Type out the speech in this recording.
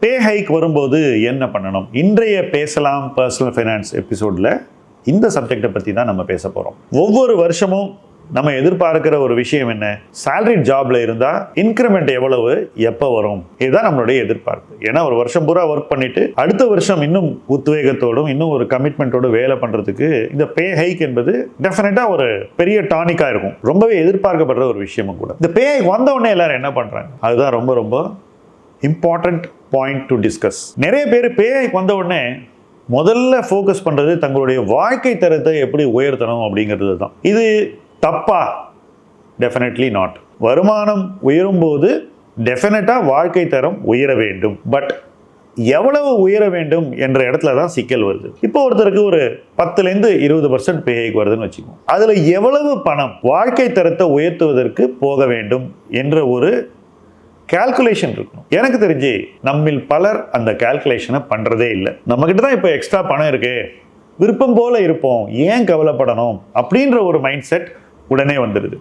பே hike வரும்போது என்ன பண்ணணும்? இன்றைய பேசலாம் பர்சனல் ஃபைனான்ஸ் எபிசோடில் இந்த சப்ஜெக்டை பற்றி தான் நம்ம பேச போகிறோம். ஒவ்வொரு வருஷமும் நம்ம எதிர்பார்க்கிற ஒரு விஷயம் என்ன? சேலரி ஜாப்ல இருந்தால் இன்க்ரிமெண்ட் எவ்வளவு, எப்போ வரும்? இதுதான் நம்மளுடைய எதிர்பார்ப்பு. ஏன்னா ஒரு வருஷம் பூரா ஒர்க் பண்ணிட்டு அடுத்த வருஷம் இன்னும் உத்வேகத்தோடும் இன்னும் ஒரு கமிட்மெண்ட்டோடு வேலை பண்ணுறதுக்கு இந்த பே ஹைக் என்பது டெஃபினட்டாக ஒரு பெரிய டானிக்காக இருக்கும். ரொம்பவே எதிர்பார்க்கப்படுற ஒரு விஷயமும் கூட. இந்த பே ஹைக் வந்த உடனே எல்லாரும் என்ன பண்ணுறாங்க? அதுதான் ரொம்ப ரொம்ப இம்பார்ட்டன்ட் பாயிண்ட் டு டிஸ்கஸ். நிறைய பேர் பே ஹைக் வந்த உடனே முதல்ல ஃபோக்கஸ் பண்ணுறது தங்களுடைய வாழ்க்கை தரத்தை எப்படி உயர்த்தணும் அப்படிங்கிறது தான். இது தப்பா? Definitely not. வருமானம் உயரும் போது டெஃபினட்டாக வாழ்க்கை தரம் உயர வேண்டும். பட் எவ்வளவு உயர வேண்டும் என்ற இடத்துல தான் சிக்கல் வருது. இப்போ ஒருத்தருக்கு ஒரு 10லேருந்து 20% பே ஹைக் வருதுன்னு வச்சுக்கோங்க. அதில் எவ்வளவு பணம் வாழ்க்கை தரத்தை உயர்த்துவதற்கு போக வேண்டும் என்ற ஒரு கால்குலேஷன் இருக்கணும். எனக்கு தெரிஞ்சு நம்மில் பலர் அந்த கால்குலேஷனை பண்றதே இல்லை. நம்ம கிட்ட தான் இப்போ எக்ஸ்ட்ரா பணம் இருக்கு, விருப்பம் போல இருப்போம், ஏன் கவலைப்படணும் அப்படின்ற ஒரு மைண்ட் செட் உடனே வந்துடுது.